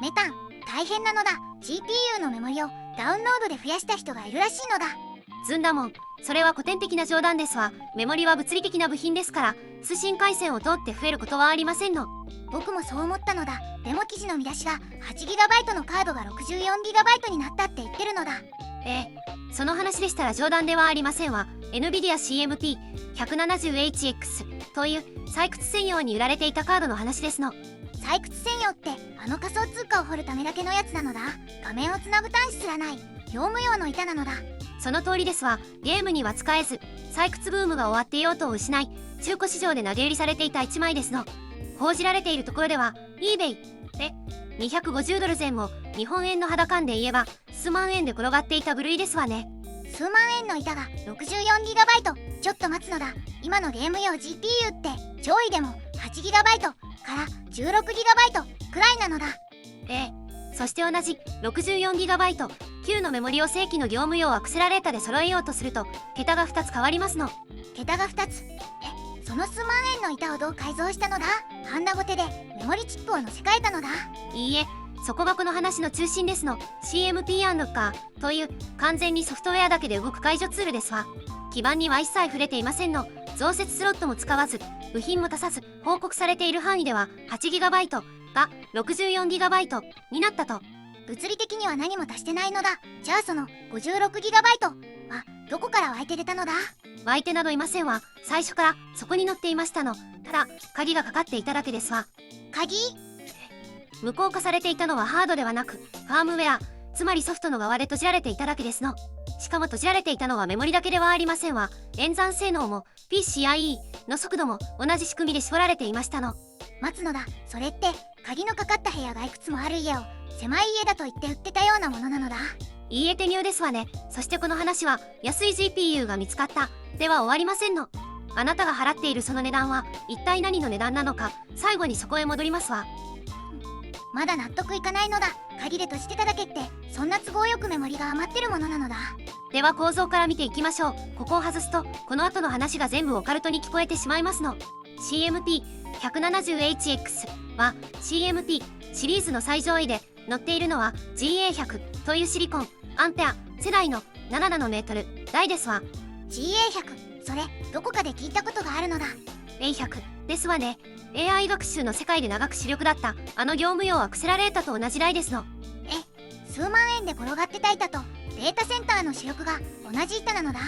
メタン、大変なのだ。 GPU のメモリをダウンロードで増やした人がいるらしいのだ。ずんだもん、それは古典的な冗談ですわ。メモリは物理的な部品ですから、通信回線を通って増えることはありませんの。僕もそう思ったのだ。デモ記事の見出しが 8GB のカードが 64GB になったって言ってるのだ。その話でしたら冗談ではありませんわ。 NVIDIA CMP170HX という採掘専用に売られていたカードの話ですの。採掘専用ってあの仮想通貨を掘るためだけのやつなのだ。画面をつなぐ端子すらない業務用の板なのだ。その通りですわ。ゲームには使えず、採掘ブームが終わって用途を失い、中古市場で投げ売りされていた1枚ですの。報じられているところでは eBay で$250前後、日本円の肌感で言えば数万円で転がっていた部類ですわね。数万円の板が 64GB。 ちょっと待つのだ。今のゲーム用 GPU って上位でも 8GB から 16GB くらいなのだ。そして同じ 64GB 旧のメモリを正規の業務用アクセラレータで揃えようとすると桁が2つ変わりますの。桁が2つ。その数万円の板をどう改造したのだ。ハンダゴテでメモリチップを乗せ替えたのだ。いいえ、そこがこの話の中心ですの。 CMP&という完全にソフトウェアだけで動く解除ツールですわ。基板には一切触れていませんの。増設スロットも使わず、部品も足さず、報告されている範囲では 8GB が 64GB になったと。物理的には何も足してないのだ。じゃあその 56GB はどこから湧いて出たのだ。湧いてなどいませんわ。最初からそこに載っていましたの。ただ鍵がかかっていただけですわ。鍵？無効化されていたのはハードではなくファームウェア、つまりソフトの側で閉じられていただけですの。しかも閉じられていたのはメモリだけではありませんわ。演算性能も PCIe の速度も同じ仕組みで絞られていましたの。待つのだ。それって鍵のかかった部屋がいくつもある家を狭い家だと言って売ってたようなものなのだ。いいえ、手入ですわね。そしてこの話は安い GPU が見つかったでは終わりませんの。あなたが払っているその値段は一体何の値段なのか、最後にそこへ戻りますわ。まだ納得いかないのだ。鍵で閉じてただけってそんな都合よくメモリが余ってるものなのだ。では構造から見ていきましょう。ここを外すとこの後の話が全部オカルトに聞こえてしまいますの。 CMP170HX は CMP シリーズの最上位で載っているのは GA100 というシリコンアンペア世代の7ナノメートル台ですわ。 GA100、 それどこかで聞いたことがあるのだ。 A100 ですわね。 AI 学習の世界で長く主力だったあの業務用アクセラレータと同じ台ですの。数万円で転がってた板とデータセンターの主力が同じ板なのだ。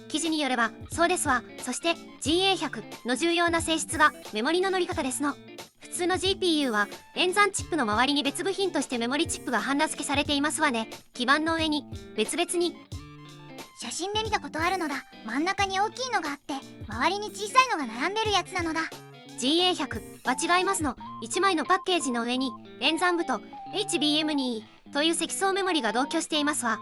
記事によればそうですわ。そして GA100 の重要な性質がメモリの乗り方ですの。普通の GPU は演算チップの周りに別部品としてメモリチップがハンダ付けされていますわね。基板の上に別々に。写真で見たことあるのだ。真ん中に大きいのがあって周りに小さいのが並んでるやつなのだ。 GA100 は違いますの。1枚のパッケージの上に演算部と HBM2 という積層メモリが同居していますわ。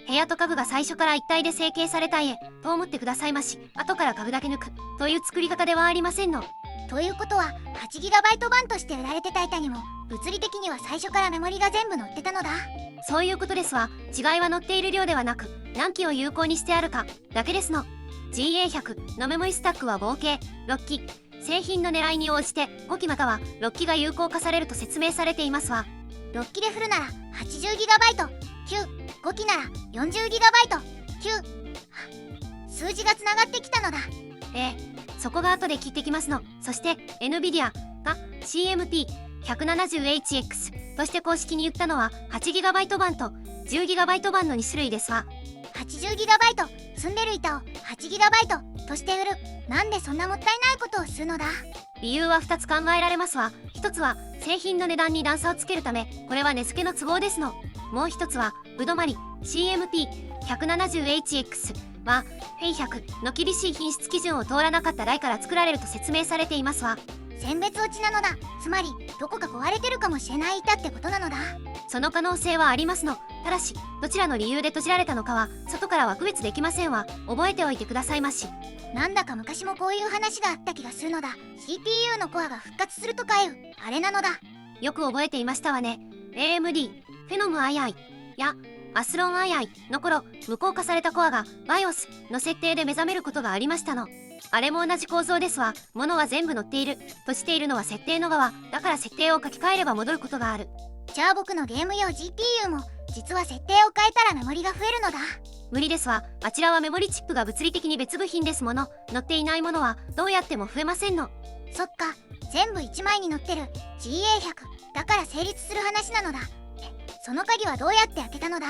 部屋と家具が最初から一体で成形された家と思ってくださいまし。後から家具だけ抜くという作り方ではありませんの。ということは 8GB 版として売られてた板にも物理的には最初からメモリが全部載ってたのだ。そういうことですわ。違いは載っている量ではなく何機を有効にしてあるかだけですの。 GA100 のメモリスタックは合計6機、製品の狙いに応じて5機または6機が有効化されると説明されていますわ。6機で振るなら 80GB、 5機なら 40GB、 数字がつながってきたのだ。そこが後で聞いてきますの。そして NVIDIA が CMP170HX として公式に言ったのは 8GB 版と 10GB 版の2種類ですわ。 80GB 積んでる板を 8GB として売る。なんでそんなもったいないことをするのだ。理由は2つ考えられますわ。1つは製品の値段に段差をつけるため、これは値付けの都合ですの。もう1つはぶどまり CMP170HX は A100 の厳しい品質基準を通らなかった台から作られると説明されていますわ。選別落ちなのだ。つまりどこか壊れてるかもしれない板ってことなのだ。その可能性はありますの。ただしどちらの理由で閉じられたのかは外からは区別できませんわ。覚えておいてくださいまし。なんだか昔もこういう話があった気がするのだ。 CPU のコアが復活するとかいうあれなのだ。よく覚えていましたわね。 AMD フェノム II やアスロン II の頃、無効化されたコアが BIOS の設定で目覚めることがありましたの。あれも同じ構造ですわ。ものは全部載っているとしているのは設定の側だから、設定を書き換えれば戻ることがある。じゃあ僕のゲーム用 GPU も実は設定を変えたらメモリが増えるのだ。無理ですわ。あちらはメモリチップが物理的に別部品ですもの。載っていないものはどうやっても増えませんの。そっか、全部1枚に載ってる GA100 だから成立する話なのだ。その鍵はどうやって開けたのだ？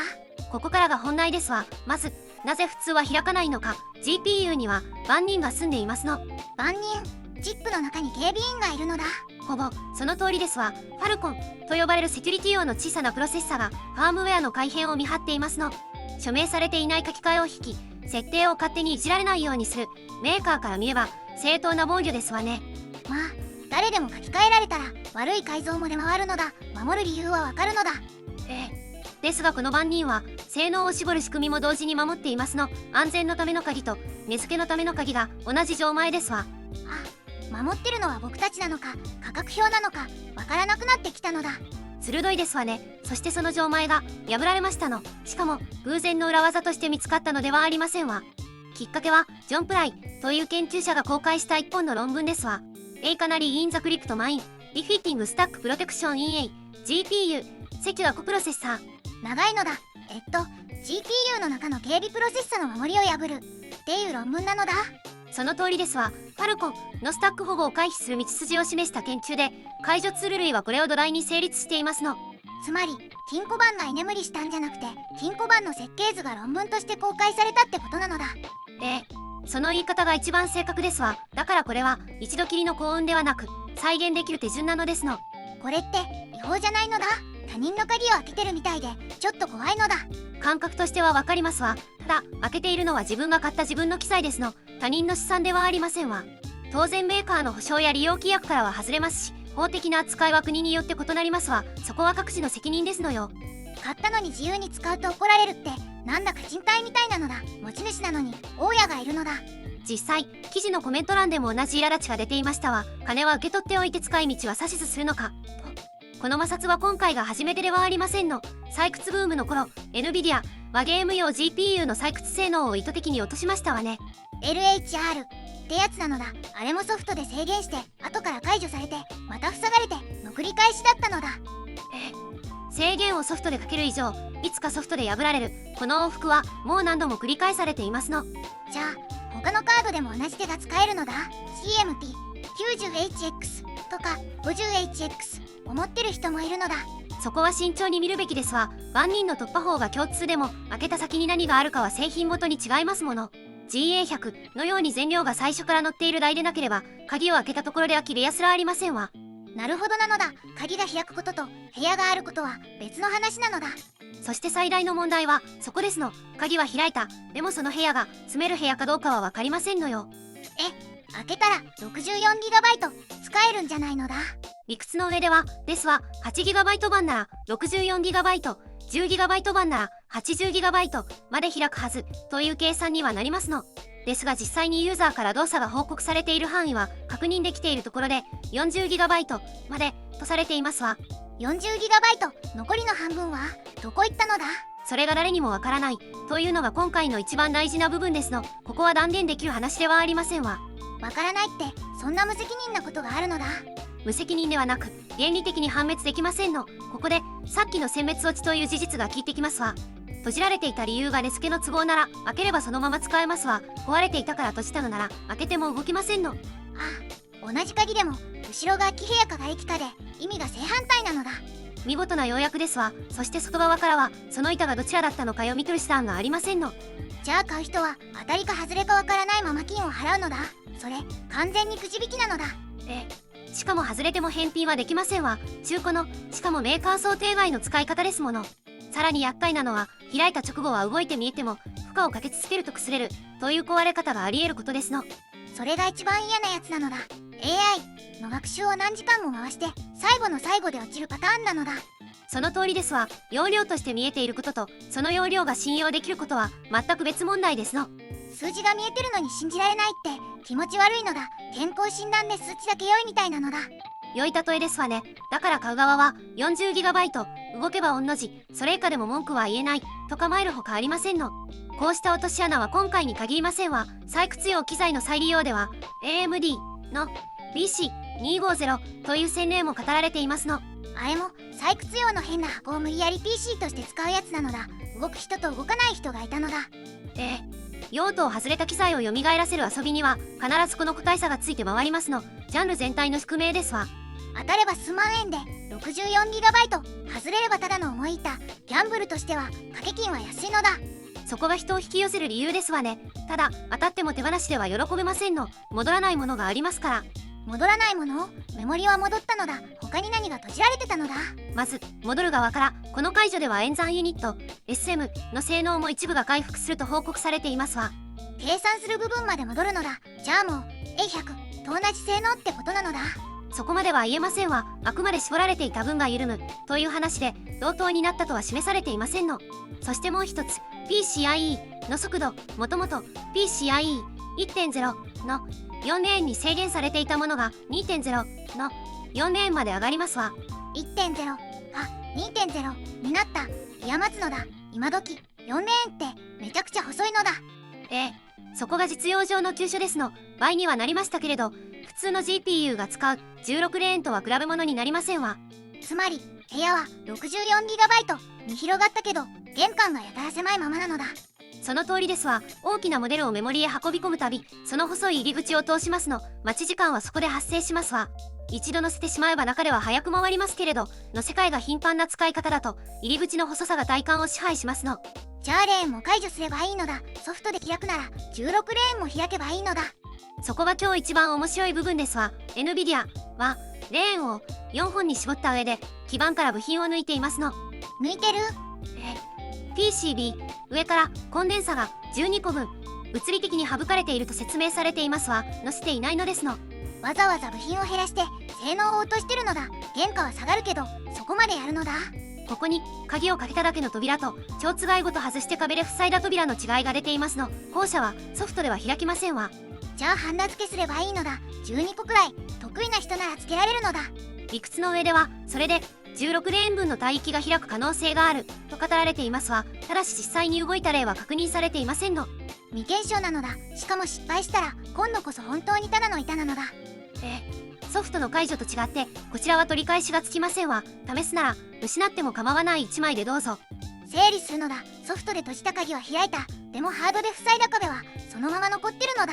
ここからが本題ですわ。まずなぜ普通は開かないのか。 GPU には万人が住んでいますの。万人？チップの中に警備員がいるのだ。ほぼその通りですわ。ファルコンと呼ばれるセキュリティ用の小さなプロセッサがファームウェアの改変を見張っていますの。署名されていない書き換えを引き、設定を勝手にいじられないようにする。メーカーから見れば正当な防御ですわね。まあ誰でも書き換えられたら悪い改造も出回るのだ。守る理由はわかるのだ。ですがこの万人は性能を絞る仕組みも同時に守っていますの。安全のための鍵と値付けのための鍵が同じ錠前ですわ。守ってるのは僕たちなのか価格表なのかわからなくなってきたのだ。鋭いですわね。そしてその錠前が破られましたの。しかも偶然の裏技として見つかったのではありませんわ。きっかけはジョン・プライという研究者が公開した一本の論文ですわ。A カナリー・イン・ザ・クリプト・マイン・リフィッティング・スタック・プロテクション・イン・エイ GPU セキュア・コプロセッサー。長いのだ。GPU の中の警備プロセッサの守りを破るっていう論文なのだ。その通りですわ。ファルコンのスタック保護を回避する道筋を示した研究で、解除ツール類はこれを土台に成立していますの。つまり金庫番が居眠りしたんじゃなくて金庫番の設計図が論文として公開されたってことなのだ。その言い方が一番正確ですわ。だからこれは一度きりの幸運ではなく再現できる手順なのですの。これって違法じゃないのだ。他人の鍵を開けてるみたいでちょっと怖いのだ。感覚としてはわかりますわ。ただ開けているのは自分が買った自分の機材ですの。他人の資産ではありませんわ。当然メーカーの保証や利用規約からは外れますし、法的な扱いは国によって異なりますわ。そこは各自の責任ですのよ。買ったのに自由に使うと怒られるってなんだか賃貸みたいなのだ。持ち主なのに大家がいるのだ。実際記事のコメント欄でも同じ苛立ちが出ていましたわ。金は受け取っておいて使い道は指図するのかと。この摩擦は今回が初めてではありませんの。採掘ブームの頃 NVIDIA はゲーム用 GPU の採掘性能を意図的に落としましたわね。 LHR ってやつなのだ。あれもソフトで制限して後から解除されてまた塞がれての繰り返しだったのだ。制限をソフトでかける以上いつかソフトで破られる。この往復はもう何度も繰り返されていますの。じゃあ他のカードでも同じ手が使えるのだ。 CMP90HX とか 50HX 思ってる人もいるのだ。そこは慎重に見るべきですわ。万人の突破法が共通でも開けた先に何があるかは製品ごとに違いますもの。 GA100 のように全量が最初から載っている台でなければ鍵を開けたところでは切れやすらありませんわ。なるほどなのだ。鍵が開くことと部屋があることは別の話なのだ。そして最大の問題はそこですの。鍵は開いた。でもその部屋が住める部屋かどうかは分かりませんのよ。開けたら 64GB 使えるんじゃないのだ。理屈の上ではですわ。 8GB 版なら 64GB、 10GB 版なら 80GB まで開くはずという計算にはなりますの。ですが実際にユーザーから動作が報告されている範囲は確認できているところで 40GB までとされていますわ。 40GB 残りの半分はどこ行ったのだ。それが誰にもわからないというのが今回の一番大事な部分ですの。ここは断言できる話ではありませんわ。わからないってそんな無責任なことがあるのだ。無責任ではなく原理的に判別できませんの。ここでさっきの殲滅落ちという事実が効いてきますわ。閉じられていた理由が値付けの都合なら開ければそのまま使えますわ。壊れていたから閉じたのなら開けても動きませんの。同じ鍵でも後ろが空き部屋か外気かで意味が正反対なのだ。見事な要約ですわ。そして外側からはその板がどちらだったのか読み取る手段がありませんの。じゃあ買う人は当たりか外れかわからないまま金を払うのだ。それ完全にくじ引きなのだ。しかも外れても返品はできませんわ。中古のしかもメーカー想定外の使い方ですもの。さらに厄介なのは開いた直後は動いて見えても負荷をかけ続けると崩れるという壊れ方があり得ることですの。それが一番嫌なやつなのだ。 AI の学習を何時間も回して最後の最後で落ちるパターンなのだ。その通りですわ。容量として見えていることとその容量が信用できることは全く別問題ですの。数字が見えてるのに信じられないって気持ち悪いのだ。健康診断で数値だけ良いみたいなのだ。良い例えですわね。だから買う側は 40GB 動けば御の字、それ以下でも文句は言えないと構えるほかありませんの。こうした落とし穴は今回に限りませんわ。採掘用機材の再利用では AMD の BC250 という先例も語られていますの。あれも採掘用の変な箱を無理やり PC として使うやつなのだ。動く人と動かない人がいたのだ。用途を外れた機材を蘇らせる遊びには必ずこの個体差がついて回りますの。ジャンル全体の宿命ですわ。当たれば数万円で 64GB、 外れればただの思い板。ギャンブルとしては掛け金は安いのだ。そこが人を引き寄せる理由ですわね。ただ当たっても手放しでは喜べませんの。戻らないものがありますから。戻らないもの？メモリは戻ったのだ。他に何が閉じられてたのだ？まず戻る側から、この解除では演算ユニット SM の性能も一部が回復すると報告されていますわ。計算する部分まで戻るのだ。じゃあもう A100 と同じ性能ってことなのだ。そこまでは言えませんわ。あくまで絞られていた分が緩むという話で、同等になったとは示されていませんの。そしてもう一つ、 PCIe の速度、もともと PCIe1.0 の4レーンに制限されていたものが 2.0 の4レーンまで上がりますわ。 1.0 が 2.0 になった。いや待つのだ。今時4レーンってめちゃくちゃ細いのだ。そこが実用上の急所ですの。倍にはなりましたけれど、普通の GPU が使う16レーンとは比べ物になりませんわ。つまり部屋は 64GB に広がったけど、玄関がやたら狭いままなのだ。その通りですわ。大きなモデルをメモリへ運び込むたび、その細い入り口を通しますの。待ち時間はそこで発生しますわ。一度乗せてしまえば中では早く回りますけれど、の世界が頻繁な使い方だと入り口の細さが体感を支配しますの。じゃあレーンも解除すればいいのだ。ソフトで開くなら16レーンも開けばいいのだ。そこが今日一番面白い部分ですわ。 NVIDIA はレーンを4本に絞った上で基板から部品を抜いていますの。抜いてる？PCB 上からコンデンサが12個分物理的に省かれていると説明されていますわ。載せていないのですの。わざわざ部品を減らして性能を落としてるのだ。原価は下がるけどそこまでやるのだ。ここに鍵をかけただけの扉と蝶つがいごと外して壁で塞いだ扉の違いが出ていますの。後者はソフトでは開きませんわ。じゃあハンダ付けすればいいのだ。12個くらい得意な人なら付けられるのだ。理屈の上ではそれで16レーン分の帯域が開く可能性があると語られていますわ。ただし実際に動いた例は確認されていませんの。未検証なのだ。しかも失敗したら今度こそ本当にただの板なのだ。ソフトの解除と違ってこちらは取り返しがつきませんわ。試すなら失っても構わない1枚でどうぞ。整理するのだ。ソフトで閉じた鍵は開いた。でもハードで塞いだ壁はそのまま残ってるのだ。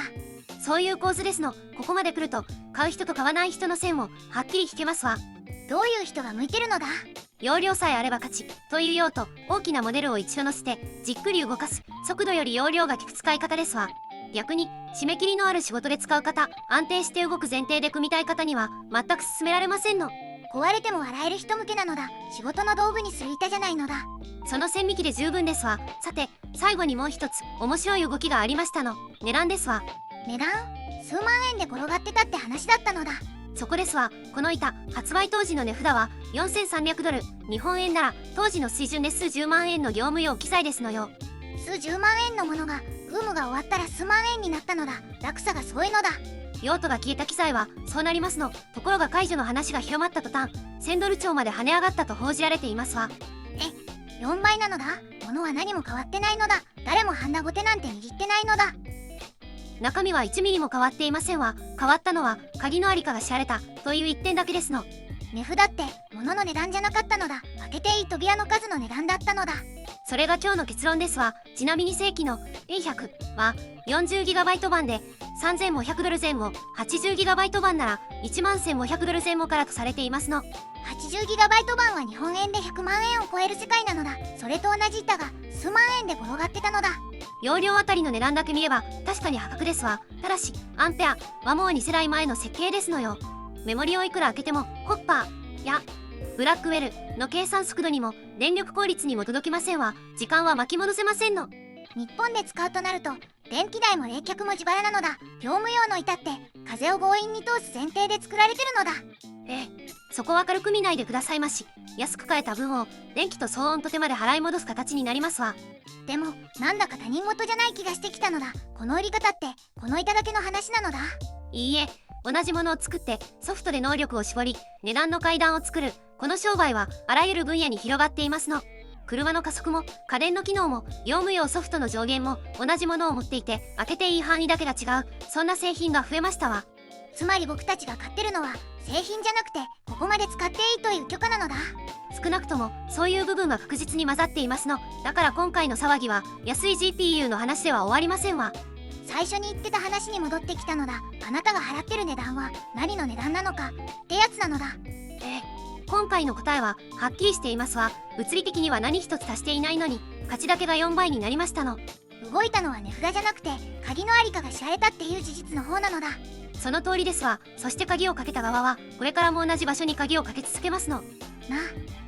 そういう構図ですの。ここまで来ると買う人と買わない人の線をはっきり引けますわ。どういう人が向いてるのだ？容量さえあれば勝ちという用途、大きなモデルを一度乗せてじっくり動かす速度より容量が効く使い方ですわ。逆に締め切りのある仕事で使う方、安定して動く前提で組みたい方には全く勧められませんの。壊れても笑える人向けなのだ。仕事の道具にする板じゃないのだ。その線引きで十分ですわ。さて最後にもう一つ面白い動きがありましたの。値段ですわ。値段？数万円で転がってたって話だったのだ。そこですわ。この板発売当時の値札は4300ドル、日本円なら当時の水準で数十万円の業務用機材ですのよ。数十万円のものがブームが終わったら数万円になったのだ。落差がすごいのだ。用途が消えた機材はそうなりますの。ところが解除の話が広まった途端1000ドル超まで跳ね上がったと報じられていますわ。4倍なのだ。物は何も変わってないのだ。誰もハンダゴテなんて握ってないのだ。中身は1ミリも変わっていませんわ。変わったのは鍵のありかが知られたという一点だけですの。値札って物の値段じゃなかったのだ。開けていい扉の数の値段だったのだ。それが今日の結論ですわ。ちなみに正規の A100 は 40GB 版で3500ドル前後、 80GB 版なら11500ドル前後からとされていますの。 80GB 版は日本円で100万円を超える世界なのだ。それと同じ板が数万円で転がってたのだ。容量あたりの値段だけ見れば確かに破格ですわ。ただしアンペアはもう2世代前の設計ですのよ。メモリをいくら開けてもホッパーやブラックウェルの計算速度にも電力効率にも届きませんわ。時間は巻き戻せませんの。日本で使うとなると電気代も冷却も自腹なのだ。業務用の板って風を強引に通す前提で作られてるのだ。そこは軽く見ないでくださいまし。安く買えた分を電気と騒音と手間で払い戻す形になりますわ。でもなんだか他人事じゃない気がしてきたのだ。この売り方ってこの板だけの話なのだ。いいえ、同じものを作ってソフトで能力を絞り値段の階段を作るこの商売はあらゆる分野に広がっていますの。車の加速も家電の機能も業務用ソフトの上限も同じものを持っていて開けていい範囲だけが違う、そんな製品が増えましたわ。つまり僕たちが買ってるのは製品じゃなくてここまで使っていいという許可なのだ。少なくともそういう部分が確実に混ざっていますの。だから今回の騒ぎは安い GPU の話では終わりませんわ。最初に言ってた話に戻ってきたのだ。あなたが払ってる値段は何の値段なのかってやつなのだ。今回の答えははっきりしていますわ。物理的には何一つ足していないのに価値だけが4倍になりましたの。動いたのは値札じゃなくて鍵のありかが知られたっていう事実の方なのだ。その通りですわ。そして鍵をかけた側はこれからも同じ場所に鍵をかけ続けますの。なあ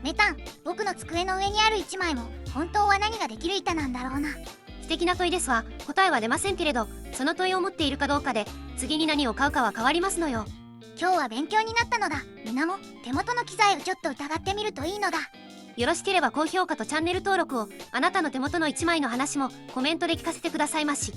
メタン、僕の机の上にある1枚も本当は何ができる板なんだろうな。素敵な問いですわ。答えは出ませんけれど、その問いを持っているかどうかで次に何を買うかは変わりますのよ。今日は勉強になったのだ。みんなも手元の機材をちょっと疑ってみるといいのだ。よろしければ高評価とチャンネル登録を、あなたの手元の1枚の話もコメントで聞かせてくださいまし。